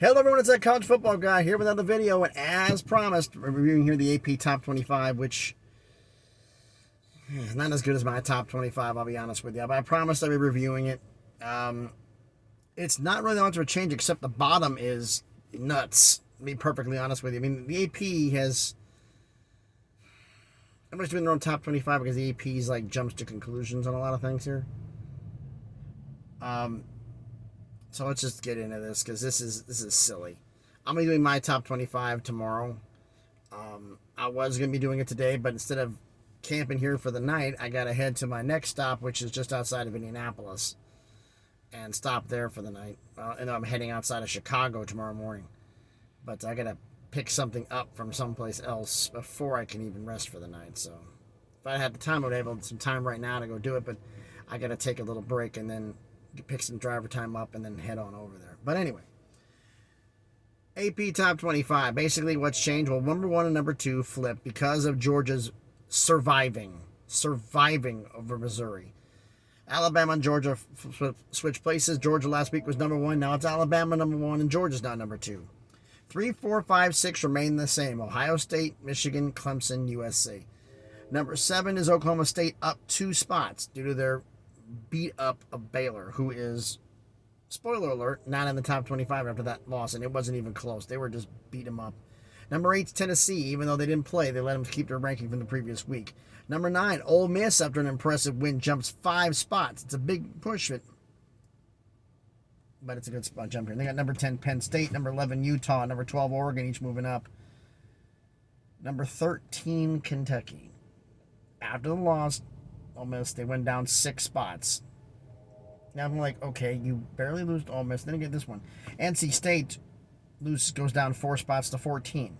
Hello everyone, it's that college football guy here with another video, and as promised, we're reviewing here the AP Top 25, which is not as good as my Top 25, I'll be honest with you, but I promised I'd be reviewing it. It's not really that much of a change, except the bottom is nuts, to be perfectly honest with you. I mean, the AP has... Everybody's doing their own Top 25 because the AP's like jumps to conclusions on a lot of things here. So let's just get into this because this is silly. I'm gonna be doing my top 25 tomorrow. I was gonna be doing it today, but instead of camping here for the night, I gotta head to my next stop, which is just outside of Indianapolis, and stop there for the night. And I'm heading outside of Chicago tomorrow morning, but I gotta pick something up from someplace else before I can even rest for the night. So if I had the time, I would have some time right now to go do it, but I gotta take a little break and then pick some driver time up and then head on over there. But anyway, AP Top 25. Basically, what's changed? Well, number 1 and number 2 flip because of Georgia's surviving over Missouri. Alabama and Georgia switch places. Georgia last week was number 1. Now it's Alabama number 1 and Georgia's now number 2. 3, 4, 5, 6 remain the same. Ohio State, Michigan, Clemson, USC. Number 7 is Oklahoma State, up 2 spots due to their beat up of Baylor, who is, spoiler alert, not in the top 25 after that loss, and it wasn't even close. They were just beat them up. Number 8 is Tennessee. Even though they didn't play, they let them keep their ranking from the previous week. Number 9, Ole Miss, after an impressive win, jumps 5 spots. It's a big push, but it's a good spot jump here. They got number 10, Penn State, number 11, Utah, number 12, Oregon, each moving up. Number 13, Kentucky. After the loss, Ole Miss, they went down 6 spots. Now I'm like, okay, you barely lose to Ole Miss. Then you get this one. NC State goes down 4 spots to 14.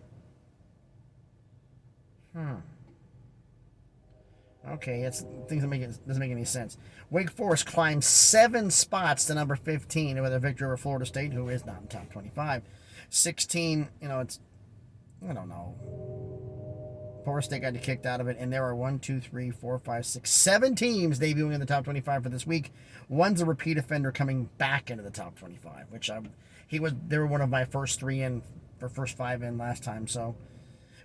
Okay, it's things that doesn't make any sense. Wake Forest climbs 7 spots to number 15 with a victory over Florida State, who is not in top 25. 16, it's, I don't know. Florida State got kicked out of it, and there are 1, 2, 3, 4, 5, 6, 7 teams debuting in the top 25 for this week. One's a repeat offender coming back into the top 25, which they were one of my first 3 in, or first 5 in last time, so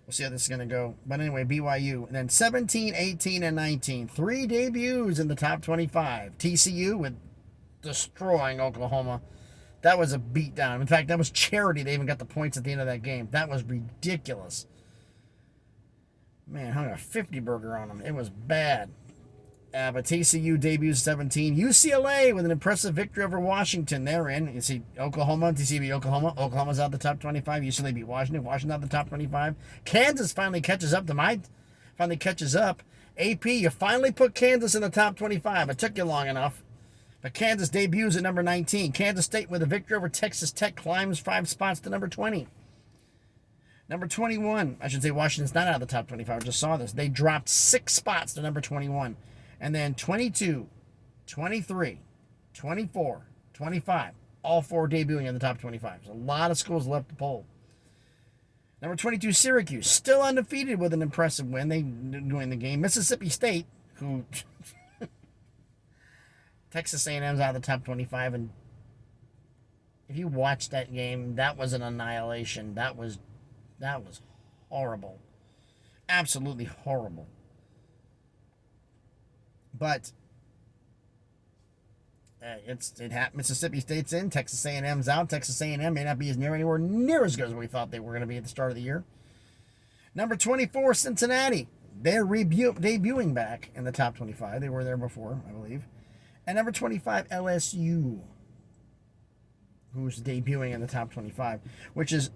we'll see how this is going to go. But anyway, BYU, and then 17, 18, and 19, 3 debuts in the top 25. TCU with destroying Oklahoma. That was a beatdown. In fact, that was charity. They even got the points at the end of that game. That was ridiculous. Man, hung a 50 burger on them. It was bad. But TCU debuts 17. UCLA with an impressive victory over Washington. They're in. You see Oklahoma. TCU beat Oklahoma. Oklahoma's out the top 25. UCLA beat Washington. Washington out the top 25. Kansas finally catches up. AP, you finally put Kansas in the top 25. It took you long enough. But Kansas debuts at number 19. Kansas State with a victory over Texas Tech climbs 5 spots to number 20. Number 21, I should say Washington's not out of the top 25. I just saw this. They dropped 6 spots to number 21. And then 22, 23, 24, 25, all 4 debuting in the top 25. There's a lot of schools left to poll. Number 22, Syracuse, still undefeated with an impressive win. They win the game. Mississippi State, who Texas A&M's out of the top 25. And if you watched that game, that was an annihilation. That was horrible. Absolutely horrible. But Mississippi State's in. Texas A&M's out. Texas A&M may not be anywhere near as good as we thought they were going to be at the start of the year. Number 24, Cincinnati. They're debuting back in the top 25. They were there before, I believe. And number 25, LSU, who's debuting in the top 25, which is...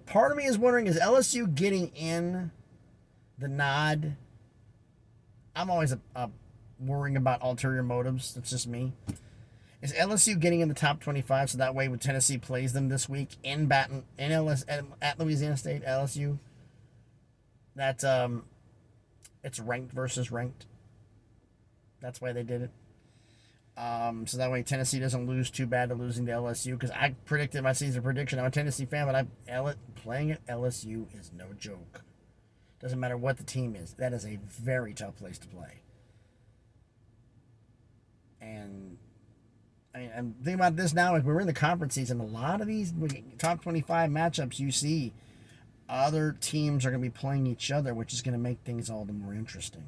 part of me is wondering, is LSU getting in the nod? I'm always worrying about ulterior motives. That's just me. Is LSU getting in the top 25 so that way when Tennessee plays them this week at Louisiana State, LSU, that it's ranked versus ranked. That's why they did it. So that way Tennessee doesn't lose too bad to losing to LSU, because I predicted my season prediction. I'm a Tennessee fan, but playing at LSU is no joke. Doesn't matter what the team is. That is a very tough place to play. And And think about this now, as we're in the conference season, a lot of these top 25 matchups you see, other teams are going to be playing each other, which is going to make things all the more interesting.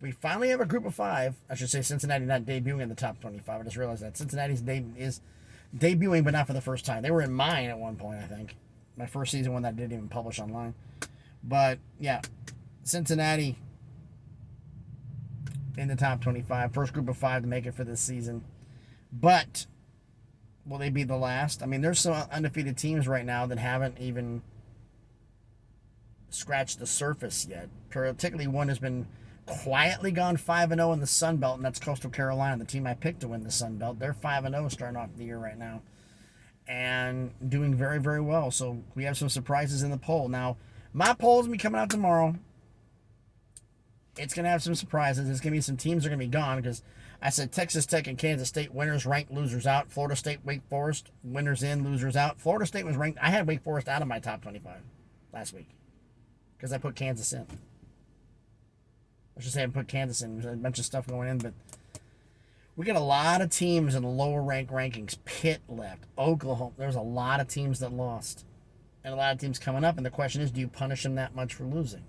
We finally have a group of 5. I should say Cincinnati not debuting in the top 25. I just realized that. Cincinnati's is debuting, but not for the first time. They were in mine at one point, I think. My first season one that I didn't even publish online. But, yeah, Cincinnati in the top 25. First group of 5 to make it for this season. But will they be the last? I mean, there's some undefeated teams right now that haven't even scratched the surface yet. Particularly one has been quietly gone 5-0 in the Sun Belt, and that's Coastal Carolina, the team I picked to win the Sun Belt. They're 5-0 starting off the year right now and doing very, very well. So we have some surprises in the poll. Now, my poll's going to be coming out tomorrow. It's going to have some surprises. There's going to be some teams that are going to be gone because I said Texas Tech and Kansas State winners ranked, losers out. Florida State, Wake Forest, winners in, losers out. Florida State was ranked. I had Wake Forest out of my top 25 last week because I put Kansas in. I should say I put Kansas in. There's a bunch of stuff going in, but we got a lot of teams in the lower rank rankings. Pitt left. Oklahoma. There's a lot of teams that lost. And a lot of teams coming up. And the question is, do you punish them that much for losing?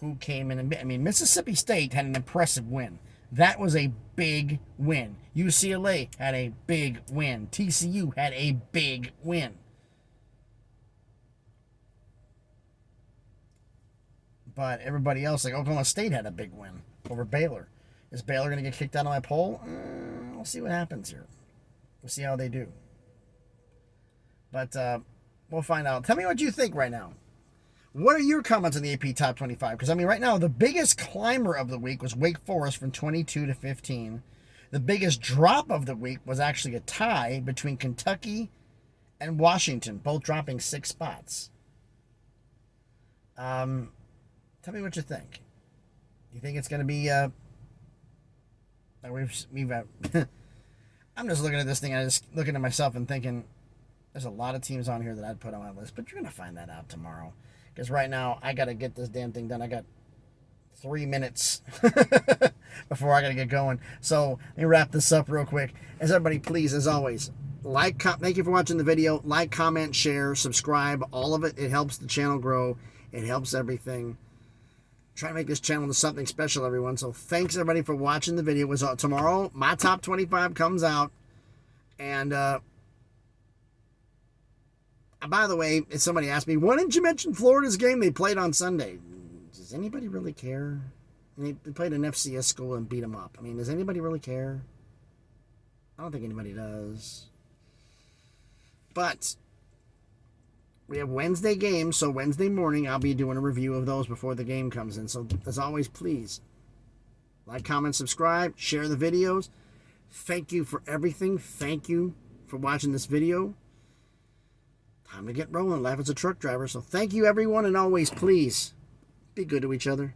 Who came in and... I mean, Mississippi State had an impressive win. That was a big win. UCLA had a big win. TCU had a big win. But everybody else, like Oklahoma State, had a big win over Baylor. Is Baylor going to get kicked out of my poll? We'll see what happens here. We'll see how they do. But we'll find out. Tell me what you think right now. What are your comments on the AP Top 25? Because, I mean, right now, the biggest climber of the week was Wake Forest from 22 to 15. The biggest drop of the week was actually a tie between Kentucky and Washington, both dropping 6 spots. Tell me what you think. Do you think it's going to be... I'm just looking at this thing. I'm just looking at myself and thinking, there's a lot of teams on here that I'd put on my list, but you're going to find that out tomorrow. Because right now, I got to get this damn thing done. I got 3 minutes before I got to get going. So let me wrap this up real quick. As everybody, please, as always, thank you for watching the video. Like, comment, share, subscribe. All of it. It helps the channel grow. It helps everything. Try to make this channel into something special, everyone. So thanks, everybody, for watching the video. Tomorrow, my top 25 comes out. And... by the way, if somebody asked me, why didn't you mention Florida's game they played on Sunday? Does anybody really care? They played an FCS school and beat them up. I mean, does anybody really care? I don't think anybody does. But we have Wednesday games, so Wednesday morning I'll be doing a review of those before the game comes in. So, as always, please like, comment, subscribe, share the videos. Thank you for everything. Thank you for watching this video. Time to get rolling. Life as a truck driver. So thank you, everyone, and always, please, be good to each other.